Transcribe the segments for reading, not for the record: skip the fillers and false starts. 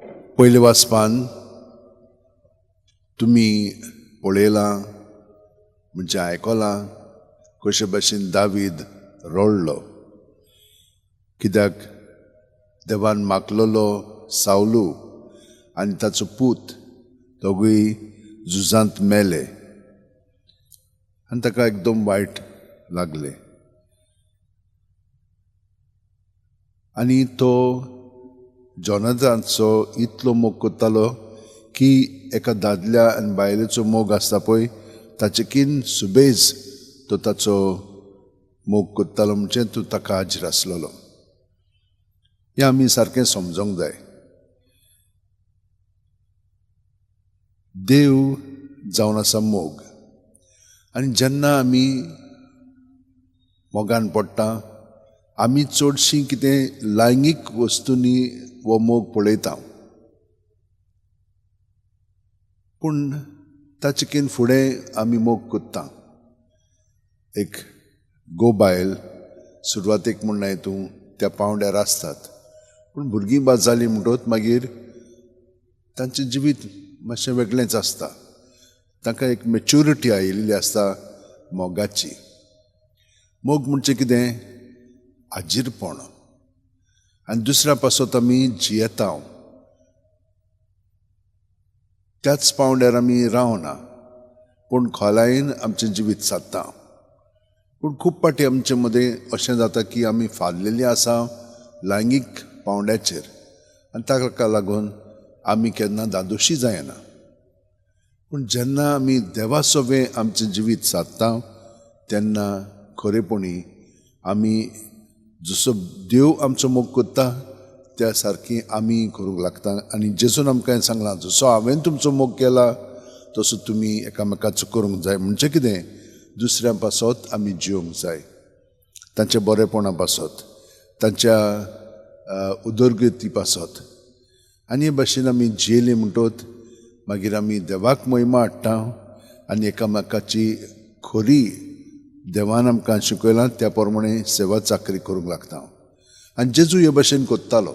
पयले वाचपान तुमी पळयलां म्हणजे आयकलां कशे भाशेन दावीद रडलो, कित्याक देवान मागलोलो सावलू आनी ताचो पूत दोगूय झुजांत मेले आनी ताका एकदम वायट लागले. आनी तो जोनाथनाचो इतलो मोग करतालो की एका दादल्या आनी बायलेचो मोग आसता पळय ताचेकीन सुबेज तो ताचो मोग करतालो म्हणजे तूं ताका हाजीर आसलेलो. हें आमी सारकें समजोंक जाय. देव जावन आसा मोग, आनी जेन्ना आमी मोगान पडटा आमी चडशीं कितें लैंगीक वस्तूंनी वो मोग पळयता, पूण ताचेकीन फुडें आमी मोग करता. एक बायल सुरवातेक म्हणना हितून त्या पावंड्यार आसतात, पूण भुरगीं बाज जालीं म्हणटच मागीर तांचें जिवीत मातशें वेगळेंच आसता. तांकां एक मॅच्युरिटी आयिल्ली आसता मोगाची. मोग म्हणजे कितें? हाजीरपण. आनी दुसऱ्या पासत आमी जियेता, त्याच पावंड्यार आमी रावना, पूण खोलायेन आमचें जिवीत सादता. पूण खूब पाटी आमचे मदें अशें जाता की आमी फाल्लेलीं आसा लैंगीक पावंड्याचेर आनी ताका लागून आमी केन्ना दादोशी जायना. पूण जेन्ना आमी देवा सोबें आमचें जिवीत सादता तेन्ना खरेपणी आमी जसो देव आमचो मोग करता त्या सारकी आमी करूंक लागता. आनी जेजून आमकां हें सांगलां, जसो हांवें तुमचो मोग केला तसो तुमी एकामेकाचो करूंक जाय. म्हणजे कितें? दुसऱ्यां पासत आमी जिवंक जाय, तांच्या बरेपणा पासत, तांच्या उदरगती पासत. आनी हे भाशेन आमी जियेलीं म्हणटत मागीर आमी देवाक महिमा हाडटा आनी एकामेकाची खरी देवान आमकां शिकयलां त्या प्रमाणे सेवा चाकरी करूंक लागता. आनी जेजू हे भाशेन कोत्तालो,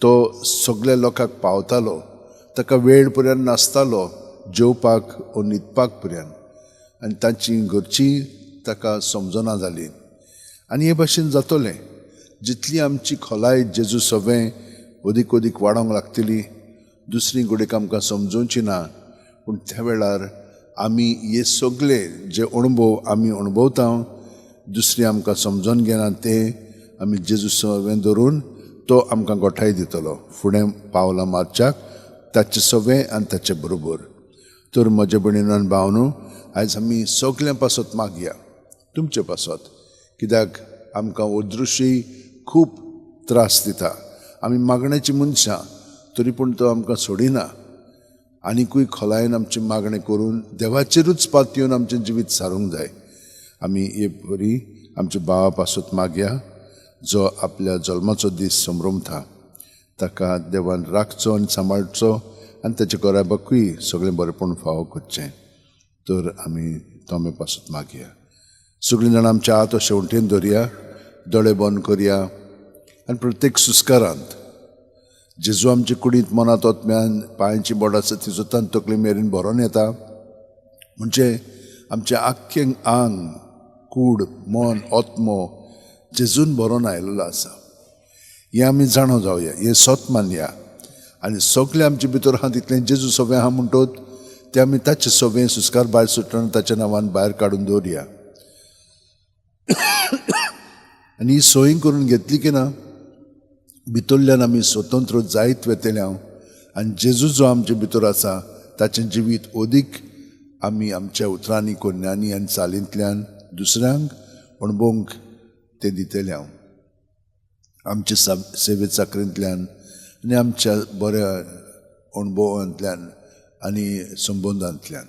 तो सगळ्या लोकांक पावतालो, ताका वेळ पर्यंत नासतालो जेवपाक वो न्हिदपाक पर्यंत, आनी तांची घरचीं ताका समजना जालीं. आनी हे भाशेन जातोलें जितली आमची खोलाय जेजू सोबें ओदीक ओदीक वाडोंक लागतली. दुसरी घडीक आमकां समजूंची ना, पूण त्या वेळार आमी हे सगळे जे अणभव आमी अणभवता दुसरी आमकां समजोन घेना ते आमी जेजू सोबें धरून तो आमकां गोठाय दितलो फुडें पावलां मारच्याक ताचे सोबें आनी ताचे बरोबर. तर म्हजे भयणीनो आनी भावनो, आयज आमी सगळ्यां पासत मागया, तुमचे पासत, कित्याक आमकां अदृश्य खूब त्रास दिता. आमी मागण्याची मनशां, तरी पूण तो आमकां सोडिना. आनिकूय खोलायेन आमचें मागणें करून देवाचेरूच पात येवन आमचें जिवीत सारूंक जाय. आमी हे बरी आमच्या भावा पासत मागया जो आपल्या जल्माचो दीस संभ्रमता. ताका देवान राखचो आनी सांबाळचो आनी ताच्या घराबाकूय सगळें बरेपण फावो करचें. तर आमी तोमे पासत मागया. सगळीं जाणां आमच्या हात शेवटेन धरया, दोळे बंद करया आनी प्रत्येक सुस्कारांत जेजू आमचे कुडींत मनांत ओतम्यान पांयांची बोट आसा ती सुद्दां तकली मेरेन भरोन येता. म्हणजे आमचें आख्खें आंग, कूड, मन, ओत्मो जेजून भरोन आयिल्लो आसा. हें आमी जाणो जावया, हें सोत मानया. आनी सगळें आमचे भितर आहा तितलें जेजू सोबें आहा म्हणटत तें आमी ताचे सोबें सुस्कार भायर सुट्टना ताच्या नांवान भायर काडून दवरया. आनी ही सोय करून घेतली की ना भितरल्यान आमी स्वतंत्र जायत वेतल्या आनी जेजू जो आमचे भितर आसा ताचें जिवीत ओदीक आमी आमच्या उतरांनी कोन्यांनी आनी चालींतल्यान दुसऱ्यांक अणभवंक तें दितले हांव आमचे सेवे चाकरींतल्यान आनी आमच्या बऱ्या अणभवांतल्यान आनी संबंदांतल्यान.